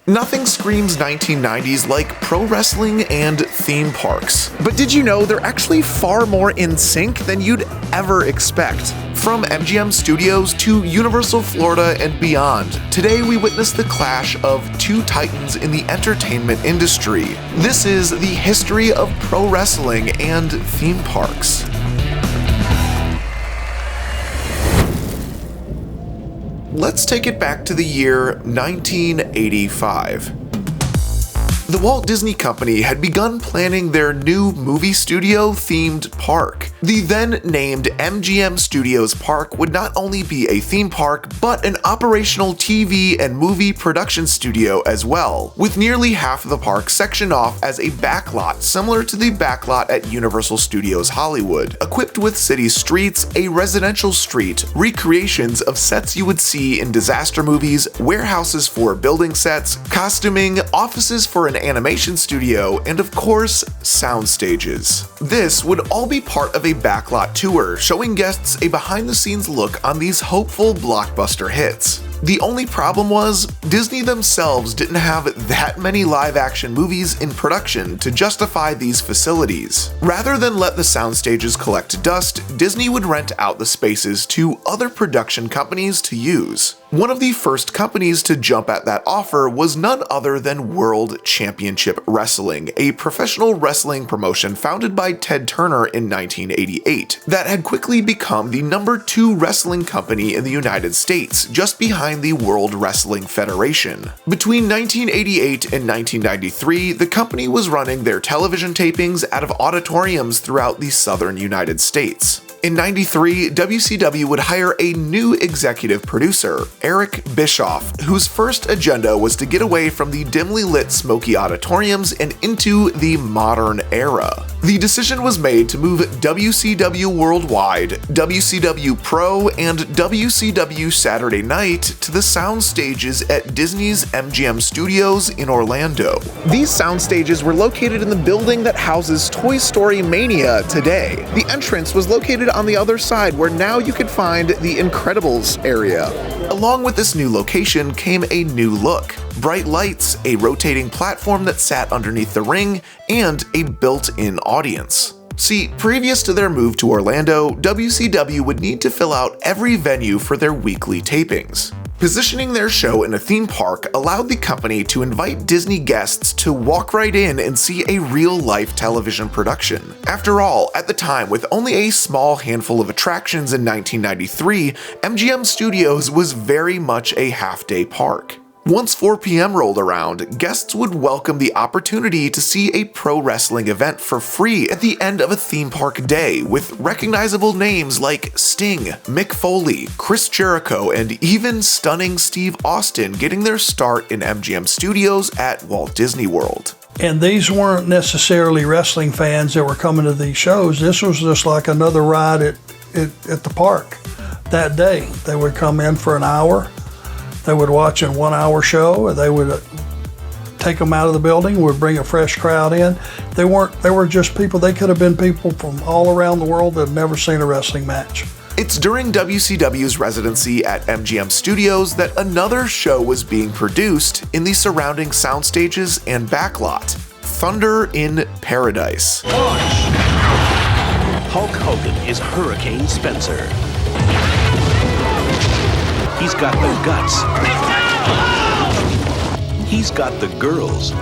Nothing screams 1990s like pro wrestling and theme parks. But did you know they're actually far more in sync than you'd ever expect? From MGM Studios to Universal Florida and beyond, today we witness the clash of two titans in the entertainment industry. This is the history of pro wrestling and theme parks. Let's take it back to the year 1985. The Walt Disney Company had begun planning their new movie studio-themed park. The then-named MGM Studios Park would not only be a theme park, but an operational TV and movie production studio as well, with nearly half of the park sectioned off as a backlot similar to the backlot at Universal Studios Hollywood, equipped with city streets, a residential street, recreations of sets you would see in disaster movies, warehouses for building sets, costuming, offices for an animation studio, and of course, sound stages. This would all be part of a backlot tour, showing guests a behind-the-scenes look on these hopeful blockbuster hits. The only problem was, Disney themselves didn't have that many live-action movies in production to justify these facilities. Rather than let the sound stages collect dust, Disney would rent out the spaces to other production companies to use. One of the first companies to jump at that offer was none other than World Championship Wrestling, a professional wrestling promotion founded by Ted Turner in 1988, that had quickly become the #2 wrestling company in the United States, just behind the World Wrestling Federation. Between 1988 and 1993, the company was running their television tapings out of auditoriums throughout the southern United States. In '93, WCW would hire a new executive producer, Eric Bischoff, whose first agenda was to get away from the dimly lit smoky auditoriums and into the modern era. The decision was made to move WCW Worldwide, WCW Pro, and WCW Saturday Night to the sound stages at Disney's MGM Studios in Orlando. These sound stages were located in the building that houses Toy Story Mania today. The entrance was located on the other side, where now you could find the Incredibles area. Along with this new location came a new look: bright lights, a rotating platform that sat underneath the ring, and a built-in audience. See, previous to their move to Orlando, WCW would need to fill out every venue for their weekly tapings. Positioning their show in a theme park allowed the company to invite Disney guests to walk right in and see a real-life television production. After all, at the time, with only a small handful of attractions in 1993, MGM Studios was very much a half-day park. Once 4 p.m. rolled around, guests would welcome the opportunity to see a pro wrestling event for free at the end of a theme park day, with recognizable names like Sting, Mick Foley, Chris Jericho, and even stunning Steve Austin getting their start in MGM Studios at Walt Disney World. And these weren't necessarily wrestling fans that were coming to these shows. This was just like another ride at the park that day. They would come in for an hour. They would watch a 1-hour show, and they would take them out of the building, would bring a fresh crowd in. They were just people. They could have been people from all around the world that had never seen a wrestling match. It's during WCW's residency at MGM Studios that another show was being produced in the surrounding sound stages and backlot: Thunder in Paradise. Hulk Hogan is Hurricane Spencer. He's got the guts. He's got the girls.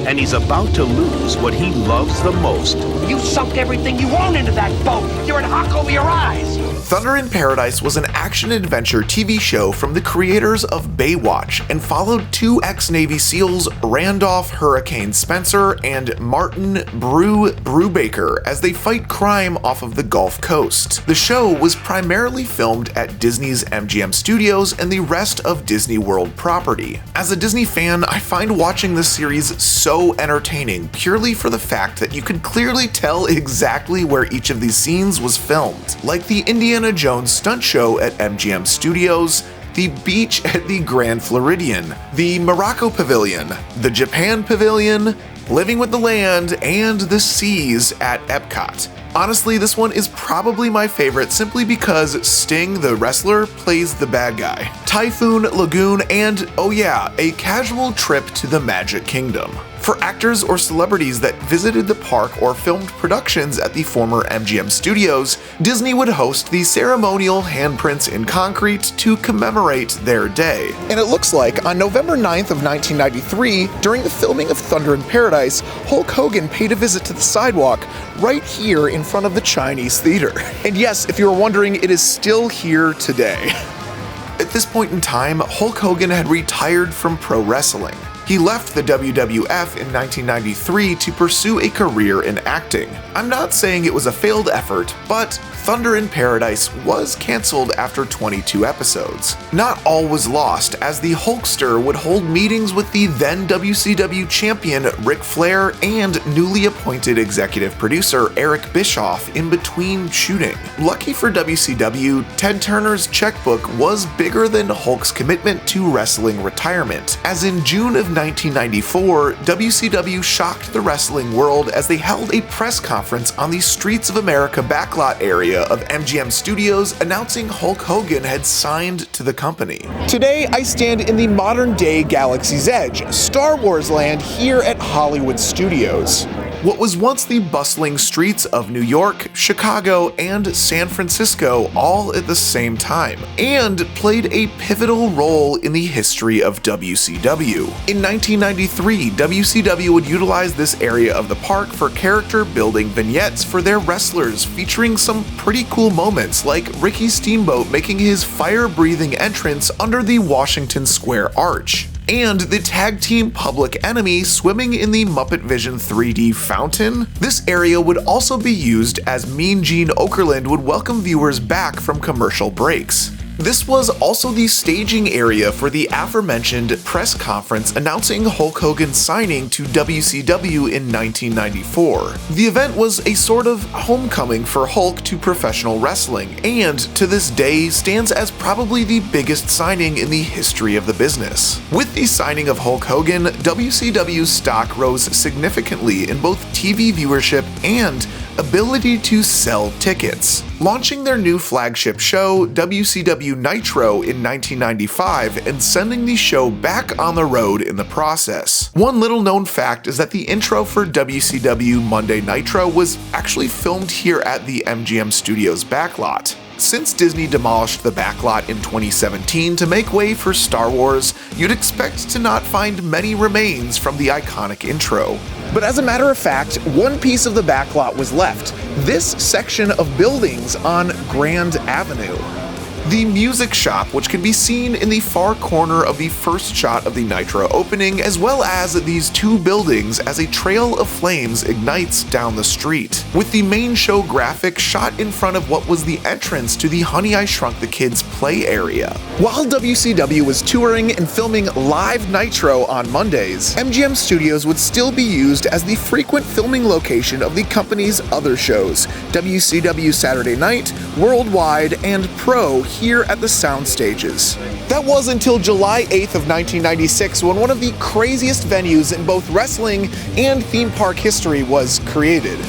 And he's about to lose what he loves the most. You sunk everything you own into that boat. You're in hock over your eyes. Thunder in Paradise was an action-adventure TV show from the creators of Baywatch and followed two ex-Navy SEALs, Randolph Hurricane Spencer and Martin Brew Brubaker, as they fight crime off of the Gulf Coast. The show was primarily filmed at Disney's MGM Studios and the rest of Disney World property. As a Disney fan, I find watching this series so entertaining purely for the fact that you could clearly tell exactly where each of these scenes was filmed, like the Indiana Jones stunt show at MGM Studios, the beach at the Grand Floridian, the Morocco Pavilion, the Japan Pavilion, Living with the Land, and the seas at Epcot. Honestly, this one is probably my favorite simply because Sting, the wrestler, plays the bad guy. Typhoon, Lagoon, and, oh yeah, a casual trip to the Magic Kingdom. For actors or celebrities that visited the park or filmed productions at the former MGM studios, Disney would host the ceremonial handprints in concrete to commemorate their day. And it looks like on November 9th of 1993, during the filming of Thunder in Paradise, Hulk Hogan paid a visit to the sidewalk right here in front of the Chinese theater. And yes, if you were wondering, it is still here today. At this point in time, Hulk Hogan had retired from pro wrestling. He left the WWF in 1993 to pursue a career in acting. I'm not saying it was a failed effort, but Thunder in Paradise was cancelled after 22 episodes. Not all was lost, as the Hulkster would hold meetings with the then WCW champion Ric Flair and newly appointed executive producer Eric Bischoff in between shooting. Lucky for WCW, Ted Turner's checkbook was bigger than Hulk's commitment to wrestling retirement, as in June of 1994, WCW shocked the wrestling world as they held a press conference on the Streets of America backlot area of MGM Studios announcing Hulk Hogan had signed to the company. Today, I stand in the modern-day Galaxy's Edge, Star Wars land here at Hollywood Studios. What was once the bustling streets of New York, Chicago, and San Francisco all at the same time, and played a pivotal role in the history of WCW. In 1993, WCW would utilize this area of the park for character building vignettes for their wrestlers, featuring some pretty cool moments like Ricky Steamboat making his fire-breathing entrance under the Washington Square Arch, and the tag team Public Enemy swimming in the Muppet Vision 3D fountain. This area would also be used as Mean Gene Okerlund would welcome viewers back from commercial breaks. This was also the staging area for the aforementioned press conference announcing Hulk Hogan's signing to WCW in 1994. The event was a sort of homecoming for Hulk to professional wrestling, and to this day stands as probably the biggest signing in the history of the business. With the signing of Hulk Hogan, WCW's stock rose significantly in both TV viewership and ability to sell tickets, launching their new flagship show, WCW Nitro, in 1995 and sending the show back on the road in the process. One little known fact is that the intro for WCW Monday Nitro was actually filmed here at the MGM Studios backlot. Since Disney demolished the backlot in 2017 to make way for Star Wars, you'd expect to not find many remains from the iconic intro. But as a matter of fact, one piece of the backlot was left, this section of buildings on Grand Avenue. The music shop, which can be seen in the far corner of the first shot of the Nitro opening, as well as these two buildings as a trail of flames ignites down the street, with the main show graphic shot in front of what was the entrance to the Honey I Shrunk the Kids play area. While WCW was touring and filming live Nitro on Mondays, MGM Studios would still be used as the frequent filming location of the company's other shows, WCW Saturday Night, Worldwide, and Pro, here at the sound stages. That was until July 8th of 1996 when one of the craziest venues in both wrestling and theme park history was created.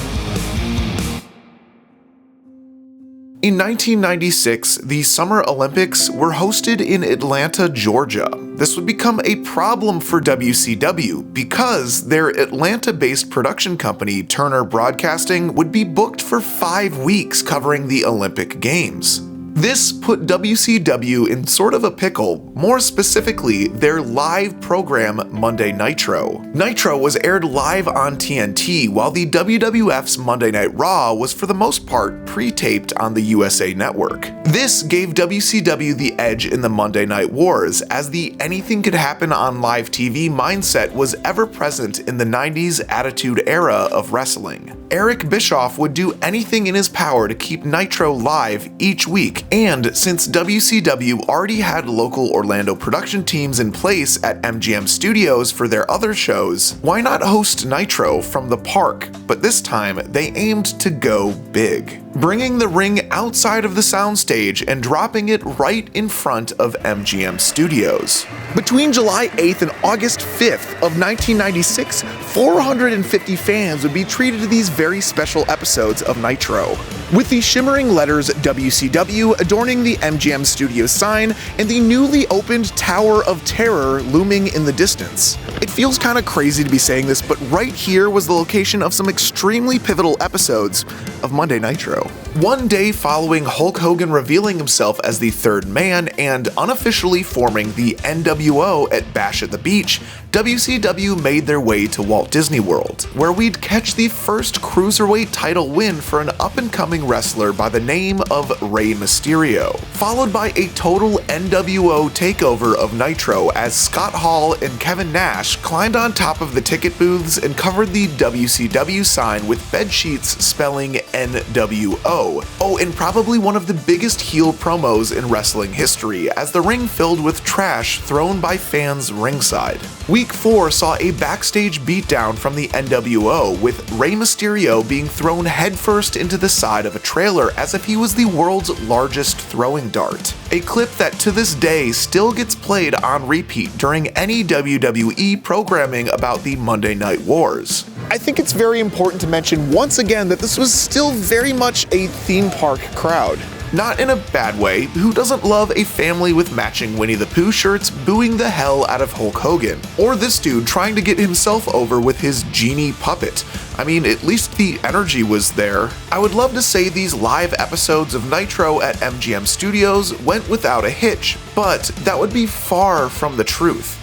In 1996, the Summer Olympics were hosted in Atlanta, Georgia. This would become a problem for WCW because their Atlanta-based production company, Turner Broadcasting, would be booked for 5 weeks covering the Olympic Games. This put WCW in sort of a pickle, more specifically their live program Monday Nitro. Nitro was aired live on TNT, while the WWF's Monday Night Raw was for the most part pre-taped on the USA Network. This gave WCW the edge in the Monday Night Wars, as the anything could happen on live TV mindset was ever present in the 90s Attitude Era of wrestling. Eric Bischoff would do anything in his power to keep Nitro live each week, and since WCW already had local Orlando production teams in place at MGM Studios for their other shows, why not host Nitro from the park? But this time, they aimed to go big. bringing the ring outside of the soundstage and dropping it right in front of MGM Studios. Between July 8th and August 5th of 1996, 450 fans would be treated to these very special episodes of Nitro, with the shimmering letters WCW adorning the MGM Studios sign and the newly opened Tower of Terror looming in the distance. It feels kind of crazy to be saying this, but right here was the location of some extremely pivotal episodes of Monday Nitro. One day following Hulk Hogan revealing himself as the Third Man and unofficially forming the NWO at Bash at the Beach, WCW made their way to Walt Disney World, where we'd catch the first cruiserweight title win for an up-and-coming wrestler by the name of Rey Mysterio, followed by a total NWO takeover of Nitro as Scott Hall and Kevin Nash climbed on top of the ticket booths and covered the WCW sign with bedsheets spelling NWO. Oh, and probably one of the biggest heel promos in wrestling history, as the ring filled with trash thrown by fans ringside. Week 4 saw a backstage beatdown from the NWO, with Rey Mysterio being thrown headfirst into the side of a trailer as if he was the world's largest throwing dart. A clip that to this day still gets played on repeat during any WWE programming about the Monday Night Wars. I think it's very important to mention once again that this was still very much a theme park crowd. Not in a bad way. Who doesn't love a family with matching Winnie the Pooh shirts booing the hell out of Hulk Hogan? Or this dude trying to get himself over with his genie puppet. I mean, at least the energy was there. I would love to say these live episodes of Nitro at MGM Studios went without a hitch, but that would be far from the truth.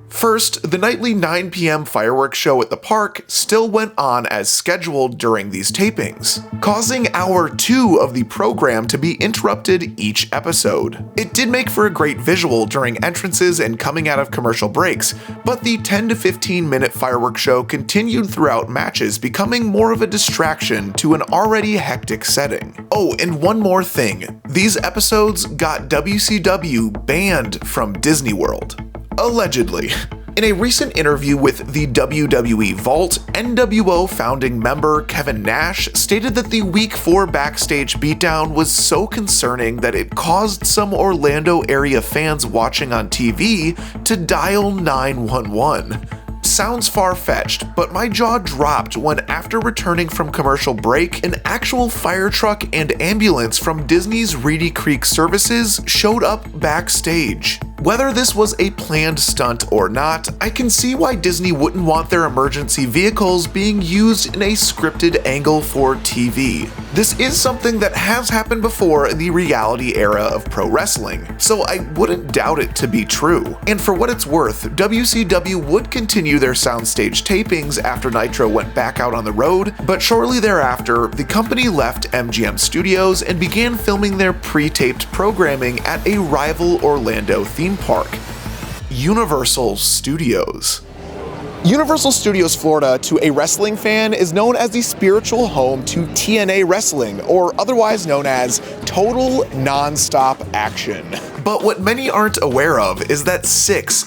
First, the nightly 9 p.m. fireworks show at the park still went on as scheduled during these tapings, causing hour 2 of the program to be interrupted each episode. It did make for a great visual during entrances and coming out of commercial breaks, but the 10 to 15 minute fireworks show continued throughout matches, becoming more of a distraction to an already hectic setting. Oh, and one more thing. These episodes got WCW banned from Disney World. Allegedly. In a recent interview with the WWE Vault, NWO founding member Kevin Nash stated that the Week 4 backstage beatdown was so concerning that it caused some Orlando area fans watching on TV to dial 911. Sounds far-fetched, but my jaw dropped when, after returning from commercial break, an actual fire truck and ambulance from Disney's Reedy Creek Services showed up backstage. Whether this was a planned stunt or not, I can see why Disney wouldn't want their emergency vehicles being used in a scripted angle for TV. This is something that has happened before in the reality era of pro wrestling, so I wouldn't doubt it to be true. And for what it's worth, WCW would continue their soundstage tapings after Nitro went back out on the road, but shortly thereafter, the company left MGM Studios and began filming their pre-taped programming at a rival Orlando theme park, Universal Studios. Universal Studios Florida, to a wrestling fan, is known as the spiritual home to TNA Wrestling, or otherwise known as Total Non-Stop Action. But what many aren't aware of is that six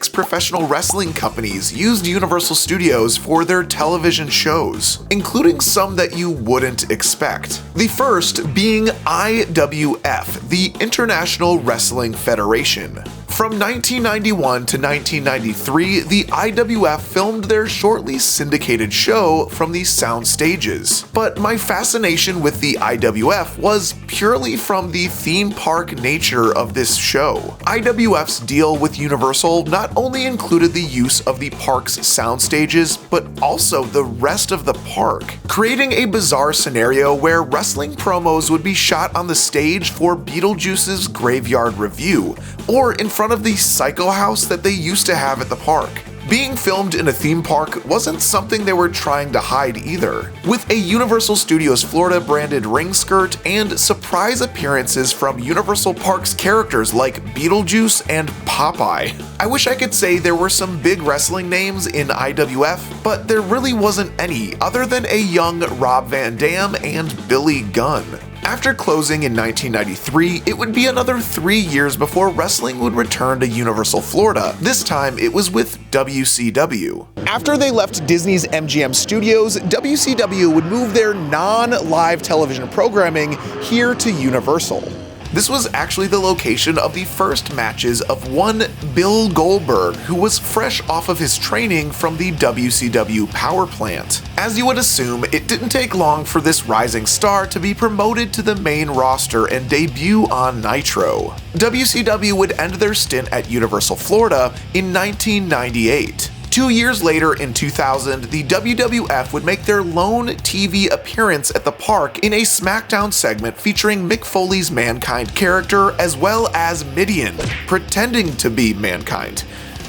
professional wrestling companies used Universal Studios for their television shows, including some that you wouldn't expect. The first being IWF, the International Wrestling Federation. From 1991 to 1993, the IWF filmed their shortly syndicated show from the sound stages. But my fascination with the IWF was purely from the theme park nature of this show. IWF's deal with Universal not only included the use of the park's sound stages, but also the rest of the park, creating a bizarre scenario where wrestling promos would be shot on the stage for Beetlejuice's Graveyard Review, or in front of the Psycho House that they used to have at the park. Being filmed in a theme park wasn't something they were trying to hide either, with a Universal Studios Florida branded ring skirt and surprise appearances from Universal Park's characters like Beetlejuice and Popeye. I wish I could say there were some big wrestling names in IWF, but there really wasn't any other than a young Rob Van Dam and Billy Gunn. After closing in 1993, it would be another 3 years before wrestling would return to Universal Florida. This time, it was with WCW. After they left Disney's MGM Studios, WCW would move their non-live television programming here to Universal. This was actually the location of the first matches of one Bill Goldberg, who was fresh off of his training from the WCW power plant. As you would assume, it didn't take long for this rising star to be promoted to the main roster and debut on Nitro. WCW would end their stint at Universal Florida in 1998. 2 years later, in 2000, the WWF would make their lone TV appearance at the park in a SmackDown segment featuring Mick Foley's Mankind character as well as Mideon, pretending to be Mankind.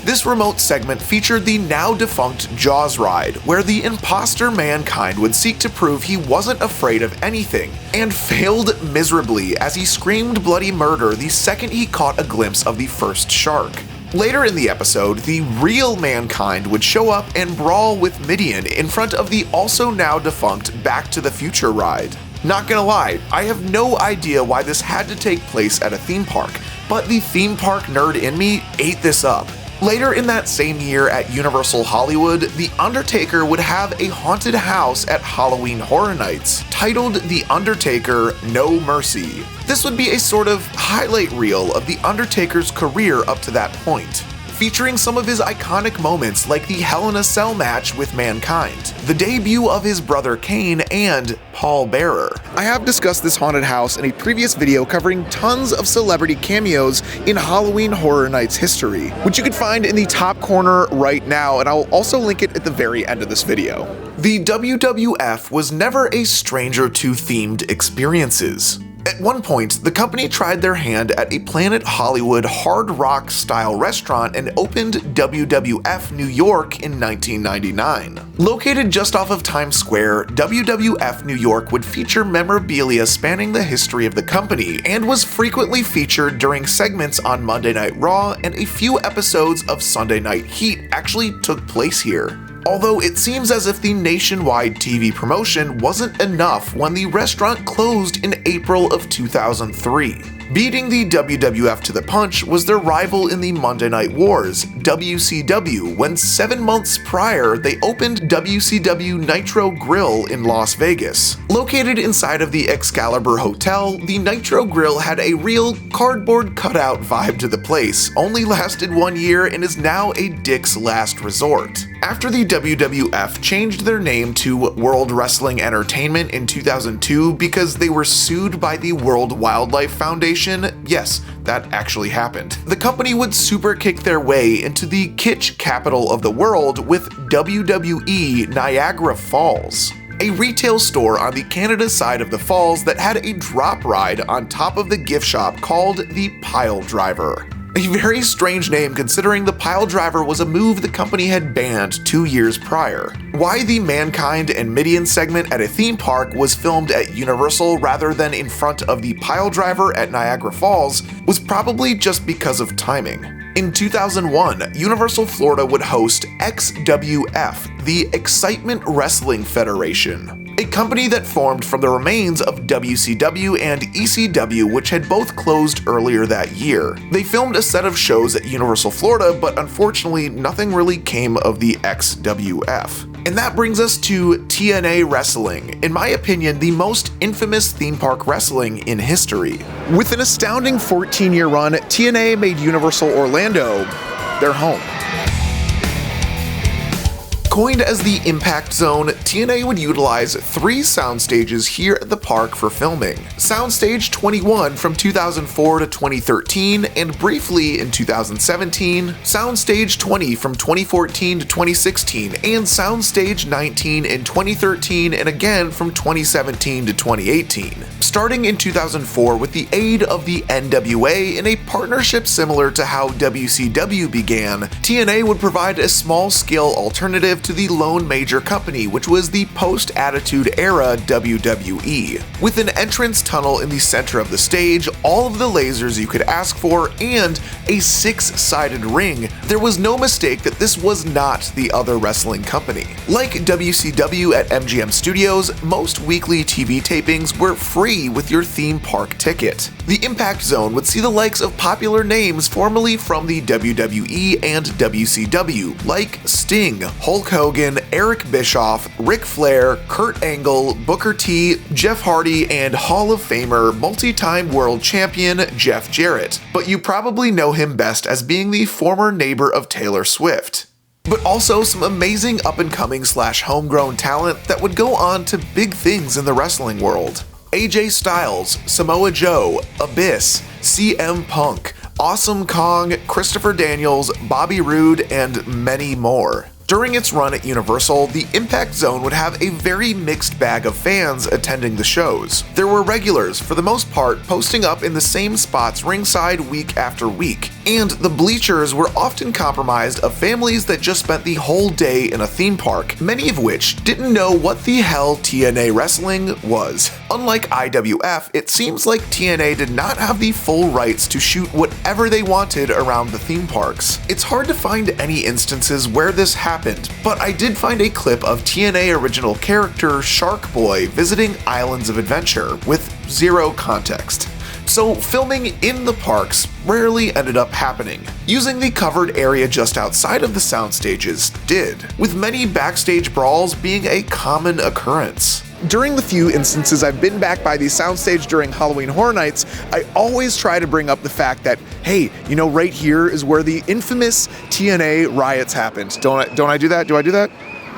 This remote segment featured the now-defunct Jaws ride, where the imposter Mankind would seek to prove he wasn't afraid of anything, and failed miserably as he screamed bloody murder the second he caught a glimpse of the first shark. Later in the episode, the real Mankind would show up and brawl with Mideon in front of the also now defunct Back to the Future ride. Not gonna lie, I have no idea why this had to take place at a theme park, but the theme park nerd in me ate this up. Later in that same year at Universal Hollywood, The Undertaker would have a haunted house at Halloween Horror Nights, titled The Undertaker No Mercy. This would be a sort of highlight reel of The Undertaker's career up to that point, featuring some of his iconic moments like the Hell in a Cell match with Mankind, the debut of his brother Kane, and Paul Bearer. I have discussed this haunted house in a previous video covering tons of celebrity cameos in Halloween Horror Nights history, which you can find in the top corner right now, and I'll also link it at the very end of this video. The WWF was never a stranger to themed experiences. At one point, the company tried their hand at a Planet Hollywood hard rock style restaurant and opened WWF New York in 1999. Located just off of Times Square, WWF New York would feature memorabilia spanning the history of the company and was frequently featured during segments on Monday Night Raw, and a few episodes of Sunday Night Heat actually took place here. Although it seems as if the nationwide TV promotion wasn't enough when the restaurant closed in April of 2003. Beating the WWF to the punch was their rival in the Monday Night Wars, WCW, when 7 months prior they opened WCW Nitro Grill in Las Vegas. Located inside of the Excalibur Hotel, the Nitro Grill had a real cardboard cutout vibe to the place, only lasted 1 year, and is now a Dick's last resort. After the WWF changed their name to World Wrestling Entertainment in 2002 because they were sued by the World Wildlife Foundation, yes, that actually happened, the company would super kick their way into the kitsch capital of the world with WWE Niagara Falls, a retail store on the Canada side of the falls that had a drop ride on top of the gift shop called the Pile Driver. A very strange name considering the Pile Driver was a move the company had banned 2 years prior. Why the Mankind and Mideon segment at a theme park was filmed at Universal rather than in front of the Pile Driver at Niagara Falls was probably just because of timing. In 2001, Universal Florida would host XWF, the Excitement Wrestling Federation, a company that formed from the remains of WCW and ECW, which had both closed earlier that year. They filmed a set of shows at Universal Florida, but unfortunately nothing really came of the XWF. And that brings us to TNA Wrestling, in my opinion the most infamous theme park wrestling in history. With an astounding 14-year run, TNA made Universal Orlando their home. Coined as the Impact Zone, TNA would utilize 3 sound stages here at the park for filming. Soundstage 21 from 2004 to 2013, and briefly in 2017, Soundstage 20 from 2014 to 2016, and Soundstage 19 in 2013, and again from 2017 to 2018. Starting in 2004 with the aid of the NWA in a partnership similar to how WCW began, TNA would provide a small-scale alternative to to the lone major company, which was the post-Attitude Era WWE. With an entrance tunnel in the center of the stage, all of the lasers you could ask for, and a 6-sided ring, there was no mistake that this was not the other wrestling company. Like WCW at MGM Studios, most weekly TV tapings were free with your theme park ticket. The Impact Zone would see the likes of popular names formerly from the WWE and WCW, like Sting, Hulk Hogan, Eric Bischoff, Ric Flair, Kurt Angle, Booker T, Jeff Hardy, and Hall of Famer, multi-time world champion Jeff Jarrett. But you probably know him best as being the former neighbor of Taylor Swift. But also some amazing up-and-coming / homegrown talent that would go on to big things in the wrestling world. AJ Styles, Samoa Joe, Abyss, CM Punk, Awesome Kong, Christopher Daniels, Bobby Roode, and many more. During its run at Universal, the Impact Zone would have a very mixed bag of fans attending the shows. There were regulars, for the most part, posting up in the same spots ringside week after week, and the bleachers were often comprised of families that just spent the whole day in a theme park, many of which didn't know what the hell TNA wrestling was. Unlike IWF, it seems like TNA did not have the full rights to shoot whatever they wanted around the theme parks. It's hard to find any instances where this happened, but I did find a clip of TNA original character Shark Boy visiting Islands of Adventure with zero context. So filming in the parks rarely ended up happening. Using the covered area just outside of the sound stages did, with many backstage brawls being a common occurrence. During the few instances I've been back by the soundstage during Halloween Horror Nights, I always try to bring up the fact that, hey, you know, right here is where the infamous TNA riots happened. Don't I do that? Do I do that?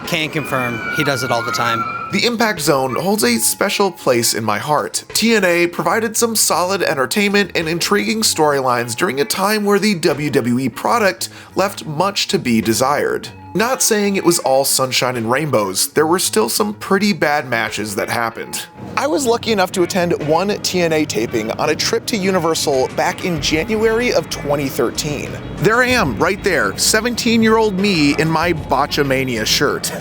Can confirm. He does it all the time. The Impact Zone holds a special place in my heart. TNA provided some solid entertainment and intriguing storylines during a time where the WWE product left much to be desired. Not saying it was all sunshine and rainbows, there were still some pretty bad matches that happened. I was lucky enough to attend one TNA taping on a trip to Universal back in January of 2013. There I am, right there, 17-year-old me in my Botchamania shirt.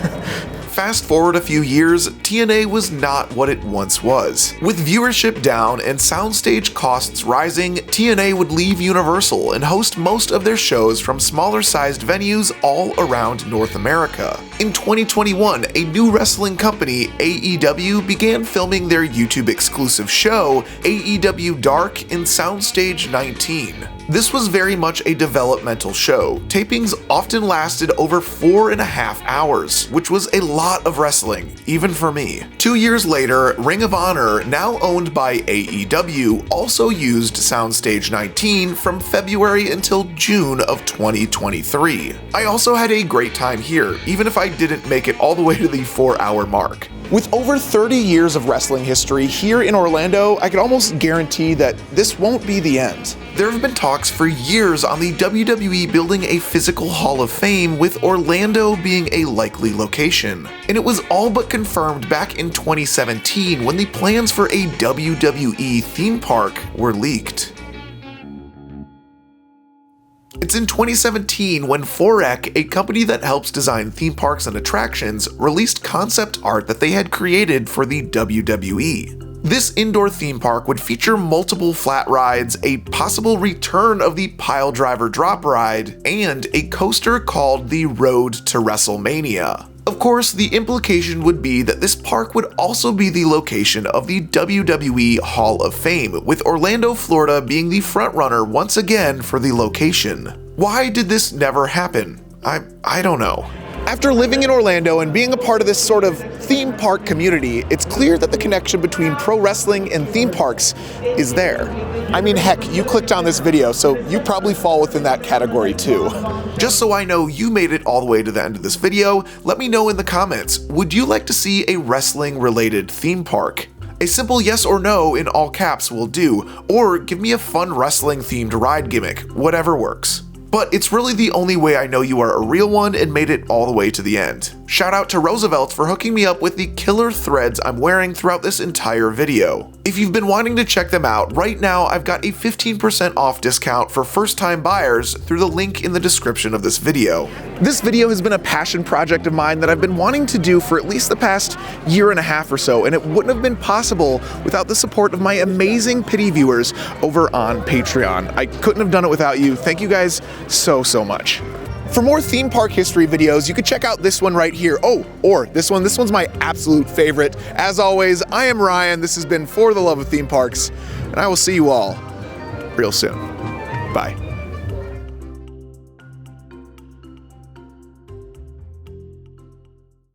Fast forward a few years, TNA was not what it once was. With viewership down and soundstage costs rising, TNA would leave Universal and host most of their shows from smaller-sized venues all around North America. In 2021, a new wrestling company, AEW, began filming their YouTube-exclusive show, AEW Dark, in Soundstage 19. This was very much a developmental show. Tapings often lasted over 4.5 hours, which was a lot of wrestling, even for me. 2 years later, Ring of Honor, now owned by AEW, also used Soundstage 19 from February until June of 2023. I also had a great time here, even if I didn't make it all the way to the 4-hour mark. With over 30 years of wrestling history here in Orlando, I could almost guarantee that this won't be the end. There have been talks for years on the WWE building a physical Hall of Fame, with Orlando being a likely location. And it was all but confirmed back in 2017 when the plans for a WWE theme park were leaked. It's in 2017 when Forek, a company that helps design theme parks and attractions, released concept art that they had created for the WWE. This indoor theme park would feature multiple flat rides, a possible return of the pile driver drop ride, and a coaster called the Road to WrestleMania. Of course, the implication would be that this park would also be the location of the WWE Hall of Fame, with Orlando, Florida being the frontrunner once again for the location. Why did this never happen? I don't know. After living in Orlando and being a part of this sort of theme park community, it's clear that the connection between pro wrestling and theme parks is there. I mean, heck, you clicked on this video, so you probably fall within that category too. Just so I know you made it all the way to the end of this video, let me know in the comments, would you like to see a wrestling-related theme park? A simple yes or no in all caps will do, or give me a fun wrestling-themed ride gimmick, whatever works. But it's really the only way I know you are a real one and made it all the way to the end. Shout out to Roosevelt for hooking me up with the killer threads I'm wearing throughout this entire video. If you've been wanting to check them out, right now I've got a 15% off discount for first-time buyers through the link in the description of this video. This video has been a passion project of mine that I've been wanting to do for at least the past year and a half or so, and it wouldn't have been possible without the support of my amazing pity viewers over on Patreon. I couldn't have done it without you. Thank you guys so much. For more theme park history videos, you can check out this one right here. Oh, or this one. This one's my absolute favorite. As always, I am Ryan. This has been For the Love of Theme Parks, and I will see you all real soon. Bye.